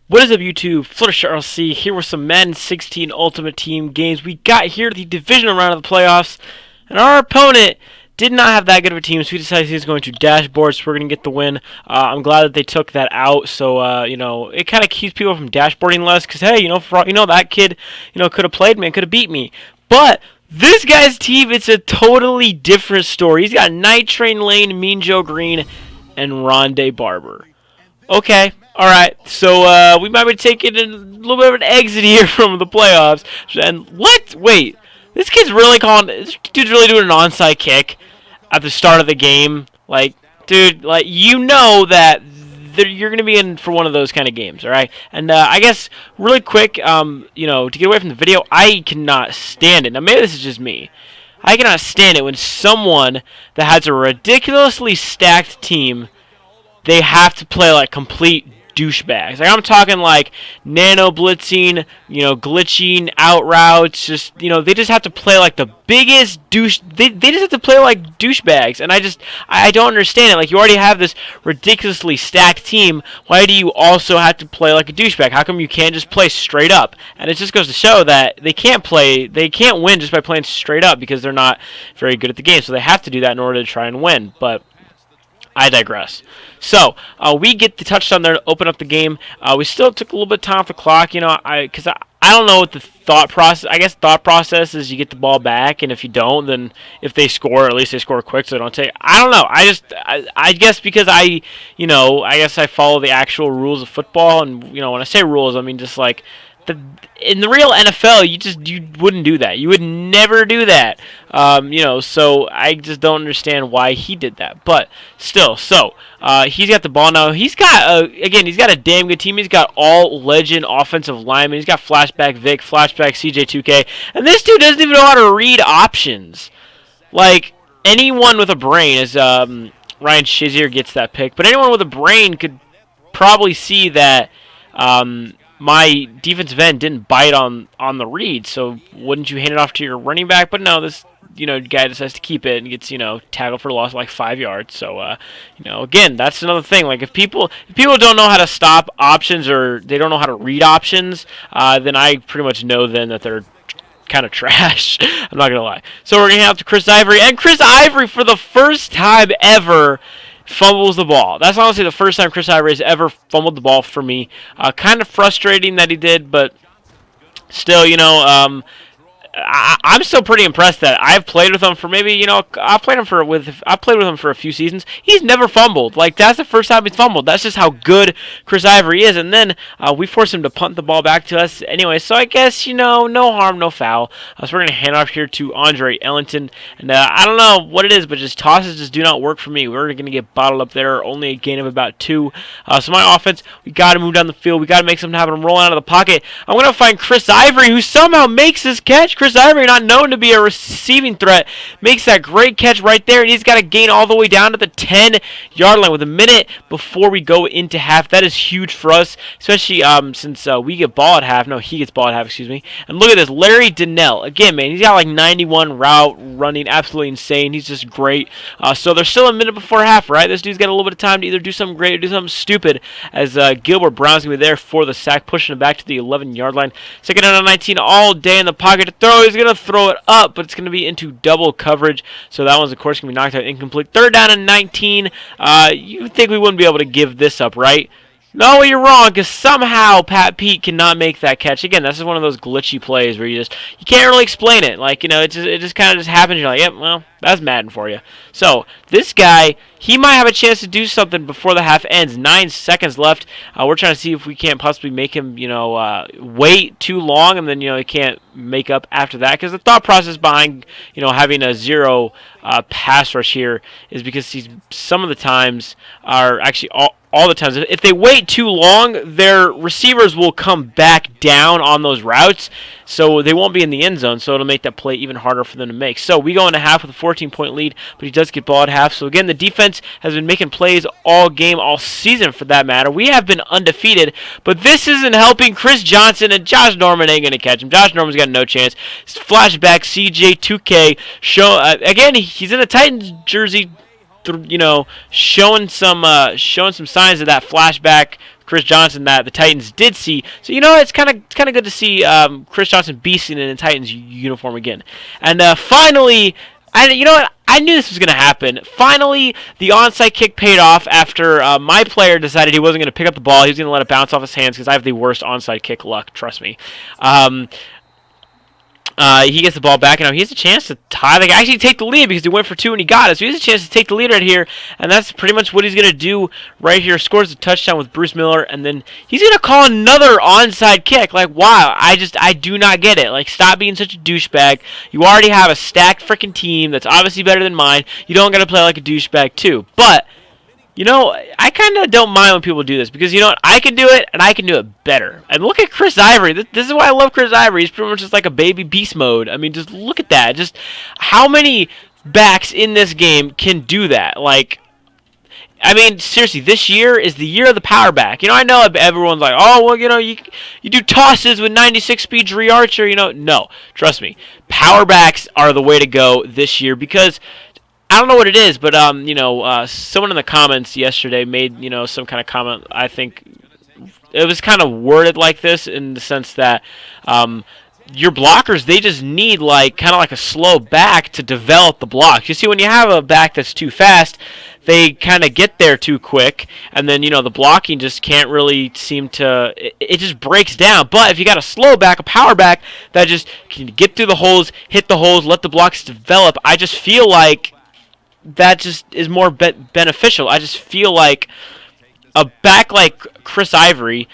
What is up, YouTube? Fluttershy RLC here with some Madden 16 Ultimate Team games. We got here the divisional round of the playoffs, and our opponent did not have that good of a team, so he decided he was going to dashboard, so we're going to get the win. I'm glad that they took that out, so, it kind of keeps people from dashboarding less, because, hey, for all, that kid, could have played me and could have beat me. But this guy's team, it's a totally different story. He's got Night Train Lane, Mean Joe Green, and Rondé Barber. Okay, all right. So we might be taking a little bit of an exit here from the playoffs. And wait, this kid's really calling. This dude's really doing an onside kick at the start of the game. Like, dude, that you're gonna be in for one of those kind of games, all right? And I guess really quick, to get away from the video, I cannot stand it. Now maybe this is just me. I cannot stand it when someone that has a ridiculously stacked team, they have to play like complete douchebags. Like I'm talking like nano blitzing, glitching out routes. They just have to play like the biggest douche. They just have to play like douchebags, and I don't understand it. Like you already have this ridiculously stacked team. Why do you also have to play like a douchebag? How come you can't just play straight up? And it just goes to show that they can't win just by playing straight up because they're not very good at the game. So they have to do that in order to try and win. But I digress. So we get the touchdown there to open up the game. We still took a little bit of time off the clock, because I don't know what the thought process. I guess thought process is you get the ball back, and if you don't, then if they score, at least they score quick, so they don't take. I don't know. I guess because I guess I follow the actual rules of football, and when I say rules, I mean just like. In the real NFL, you wouldn't do that. You would never do that. So I just don't understand why he did that. But still, he's got the ball now. He's got a damn good team. He's got all legend offensive linemen. He's got flashback Vic, flashback CJ2K, and this dude doesn't even know how to read options. Like anyone with a brain, as Ryan Shazier gets that pick, but anyone with a brain could probably see that. My defensive end didn't bite on the read, so wouldn't you hand it off to your running back? But no, this guy decides to keep it and gets tackled for a loss of like 5 yards. So again, that's another thing. Like if people don't know how to stop options or they don't know how to read options, then I pretty much know then that they're kind of trash. I'm not gonna lie. So we're gonna hand off to Chris Ivory, and Chris Ivory for the first time ever fumbles the ball. That's honestly the first time Chris Ivory has ever fumbled the ball for me. Kind of frustrating that he did, but still, I'm still pretty impressed that I've played with him for maybe, I've played with him for a few seasons. He's never fumbled. Like that's the first time he's fumbled. That's just how good Chris Ivory is. And then we force him to punt the ball back to us anyway. So I guess no harm, no foul. So we're gonna hand off here to Andre Ellington, and I don't know what it is, but just tosses just do not work for me. We're gonna get bottled up there. Only a gain of about 2. So my offense, we got to move down the field. We got to make something happen. I'm rolling out of the pocket. I'm gonna find Chris Ivory, who somehow makes this catch. Chris Ivory, not known to be a receiving threat, makes that great catch right there, and he's got to gain all the way down to the 10-yard line with a minute before we go into half. That is huge for us, especially since we get ball at half. No, he gets ball at half, excuse me. And look at this, Larry Donnell. Again, man, he's got like 91 route running, absolutely insane. He's just great. So there's still a minute before half, right? This dude's got a little bit of time to either do something great or do something stupid, as Gilbert Brown's going to be there for the sack, pushing it back to the 11-yard line. Second down and 19 all day in the pocket to throw. He's going to throw it up, but it's going to be into double coverage, so that one's of course going to be knocked out incomplete. Third down and 19. You think we wouldn't be able to give this up, right? No, you're wrong, because somehow Pat Pete cannot make that catch. Again, this is one of those glitchy plays where you can't really explain it. Like, it just kind of just happens. You're like, yep, well, that's Madden for you. So this guy, he might have a chance to do something before the half ends. 9 seconds left. We're trying to see if we can't possibly make him, wait too long, and then he can't make up after that. Because the thought process behind having a 0 pass rush here is because some of the times are actually all the times. If they wait too long, their receivers will come back down on those routes, so they won't be in the end zone, so it'll make that play even harder for them to make. So we go into half with a 14-point lead, but he does get ball at half. So again, the defense has been making plays all game, all season for that matter. We have been undefeated, but this isn't helping Chris Johnson, and Josh Norman ain't going to catch him. Josh Norman's got no chance. Flashback CJ2K. Again, he's in a Titans jersey, showing some signs of that flashback Chris Johnson that the Titans did see. So it's kind of good to see Chris Johnson beasting in a Titans uniform again. And finally, I knew this was going to happen. Finally, the onside kick paid off after my player decided he wasn't going to pick up the ball. He was going to let it bounce off his hands because I have the worst onside kick luck. Trust me. He gets the ball back, and now he has a chance to tie the game. Actually, take the lead because he went for 2 and he got it. So he has a chance to take the lead right here, and that's pretty much what he's going to do right here. Scores a touchdown with Bruce Miller, and then he's going to call another onside kick. Like, wow, I do not get it. Like, stop being such a douchebag. You already have a stacked freaking team that's obviously better than mine. You don't got to play like a douchebag too. But I kind of don't mind when people do this because, I can do it, and I can do it better. And look at Chris Ivory. This is why I love Chris Ivory. He's pretty much just like a baby beast mode. I mean, just look at that. Just how many backs in this game can do that? Like, I mean, seriously, this year is the year of the power back. I know everyone's like, oh, well, you do tosses with 96 speed Dree Archer. No, trust me. Power backs are the way to go this year because I don't know what it is, but someone in the comments yesterday made some kind of comment. I think it was kind of worded like this in the sense that your blockers, they just need kind of like a slow back to develop the blocks. You see, when you have a back that's too fast, they kind of get there too quick, and then the blocking just can't really seem to. It just breaks down. But if you got a slow back, a power back that just can get through the holes, hit the holes, let the blocks develop, I just feel like that just is more beneficial. I just feel like a back like Chris Ivory,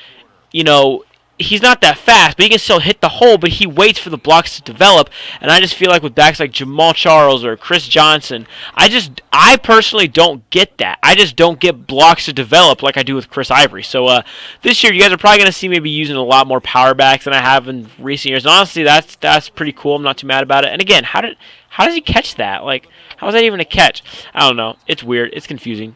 he's not that fast, but he can still hit the hole, but he waits for the blocks to develop. And I just feel like with backs like Jamal Charles or Chris Johnson, I personally don't get that. I just don't get blocks to develop like I do with Chris Ivory. So this year, you guys are probably going to see me be using a lot more power backs than I have in recent years. And honestly, that's pretty cool. I'm not too mad about it. And again, how does he catch that? Like, how is that even a catch? I don't know. It's weird. It's confusing.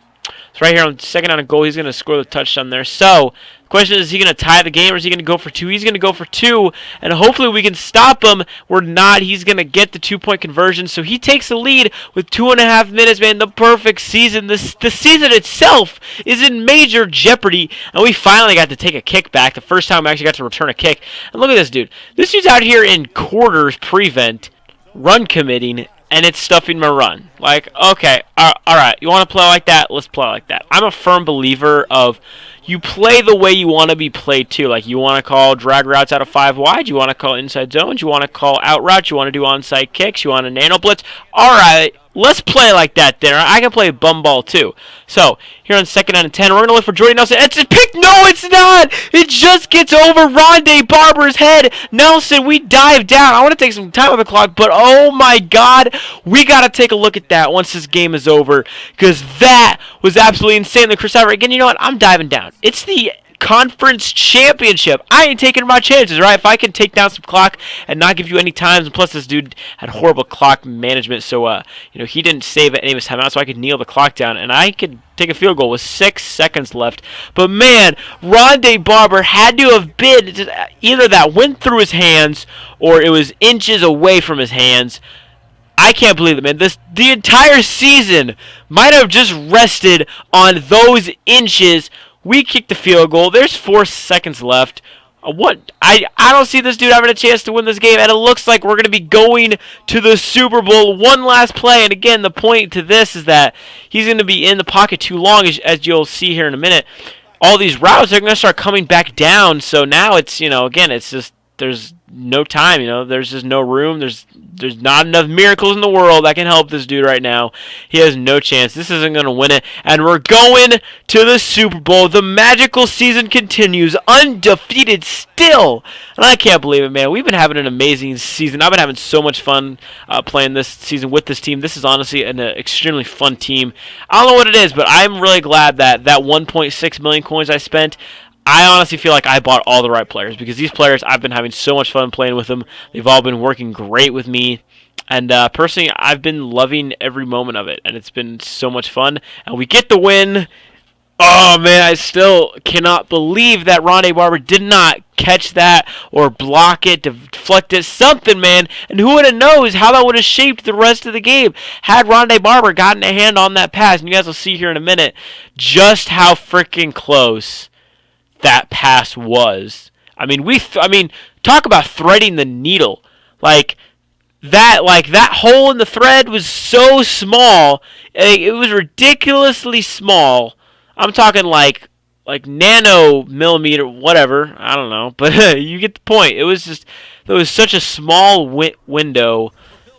So right here on second down and goal, he's going to score the touchdown there. So the question is he going to tie the game or is he going to go for 2? He's going to go for 2, and hopefully we can stop him. We're not. He's going to get the 2-point conversion. So he takes the lead with 2.5 minutes, man. The perfect season. The season itself is in major jeopardy, and we finally got to take a kick back. The first time I actually got to return a kick. And look at this dude. This dude's out here in quarters prevent, run committing, and it's stuffing my run. Like, okay, all right, you want to play like that? Let's play like that. I'm a firm believer of you play the way you want to be played too. Like, you want to call drag routes out of 5 wide, you want to call inside zones, you want to call out routes, you want to do onside kicks, you want to nano blitz. All right, let's play like that there. I can play bum ball too. So, here on second down and 10, we're going to look for Jordy Nelson. It's a pick. No, it's not. It just gets over Rondé Barber's head. Nelson, we dive down. I want to take some time on the clock, but oh my God, we got to take a look at that once this game is over because that was absolutely insane. The Chris Ivory, again, you know what? I'm diving down. It's the conference championship. I ain't taking my chances, right? If I can take down some clock and not give you any times, and plus this dude had horrible clock management, so he didn't save any of his timeout, so I could kneel the clock down and I could take a field goal with 6 seconds left. But man, Rondé Barber had to have been either that went through his hands or it was inches away from his hands. I can't believe it, man. The entire season might have just rested on those inches. We kicked the field goal. There's 4 seconds left. I don't see this dude having a chance to win this game, and it looks like we're going to be going to the Super Bowl. One last play, and again, the point to this is that he's going to be in the pocket too long, as you'll see here in a minute. All these routes are going to start coming back down, so now it's, again, it's just, there's no time, there's just no room. There's not enough miracles in the world that can help this dude right now. He has no chance. This isn't going to win it. And we're going to the Super Bowl. The magical season continues, undefeated still. And I can't believe it, man. We've been having an amazing season. I've been having so much fun playing this season with this team. This is honestly an extremely fun team. I don't know what it is, but I'm really glad that 1.6 million coins I spent, I honestly feel like I bought all the right players because these players, I've been having so much fun playing with them. They've all been working great with me. And personally, I've been loving every moment of it. And it's been so much fun. And we get the win. Oh, man, I still cannot believe that Rondé Barber did not catch that or block it, deflect it, something, man. And who would have knows how that would have shaped the rest of the game had Rondé Barber gotten a hand on that pass. And you guys will see here in a minute just how freaking close that pass was. I mean, talk about threading the needle. Like that hole in the thread was so small. It was ridiculously small. I'm talking like nano millimeter, whatever. I don't know, but you get the point. There was such a small window,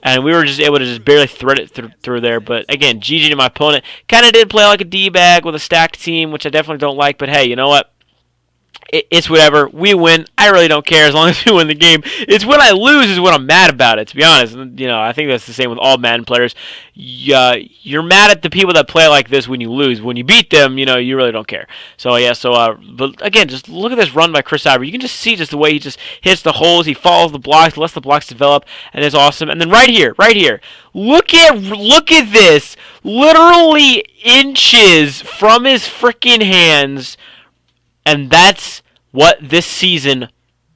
and we were just able to just barely thread it through there. But again, GG to my opponent. Kind of did play like a D-bag with a stacked team, which I definitely don't like. But hey, you know what? It's whatever. We win. I really don't care as long as we win the game. It's when I lose is when I'm mad about it, to be honest. You know, I think that's the same with all Madden players. You're mad at the people that play like this when you lose. When you beat them, you know, you really don't care. So, yeah, but again, just look at this run by Chris Ivory. You can just see just the way he just hits the holes. He follows the blocks, lets the blocks develop, and it's awesome. And then right here. Look at this. Literally inches from his freaking hands. And that's what this season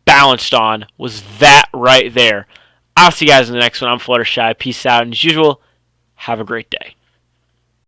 balanced on, was that right there. I'll see you guys in the next one. I'm Fluttershy. Peace out. And as usual, have a great day.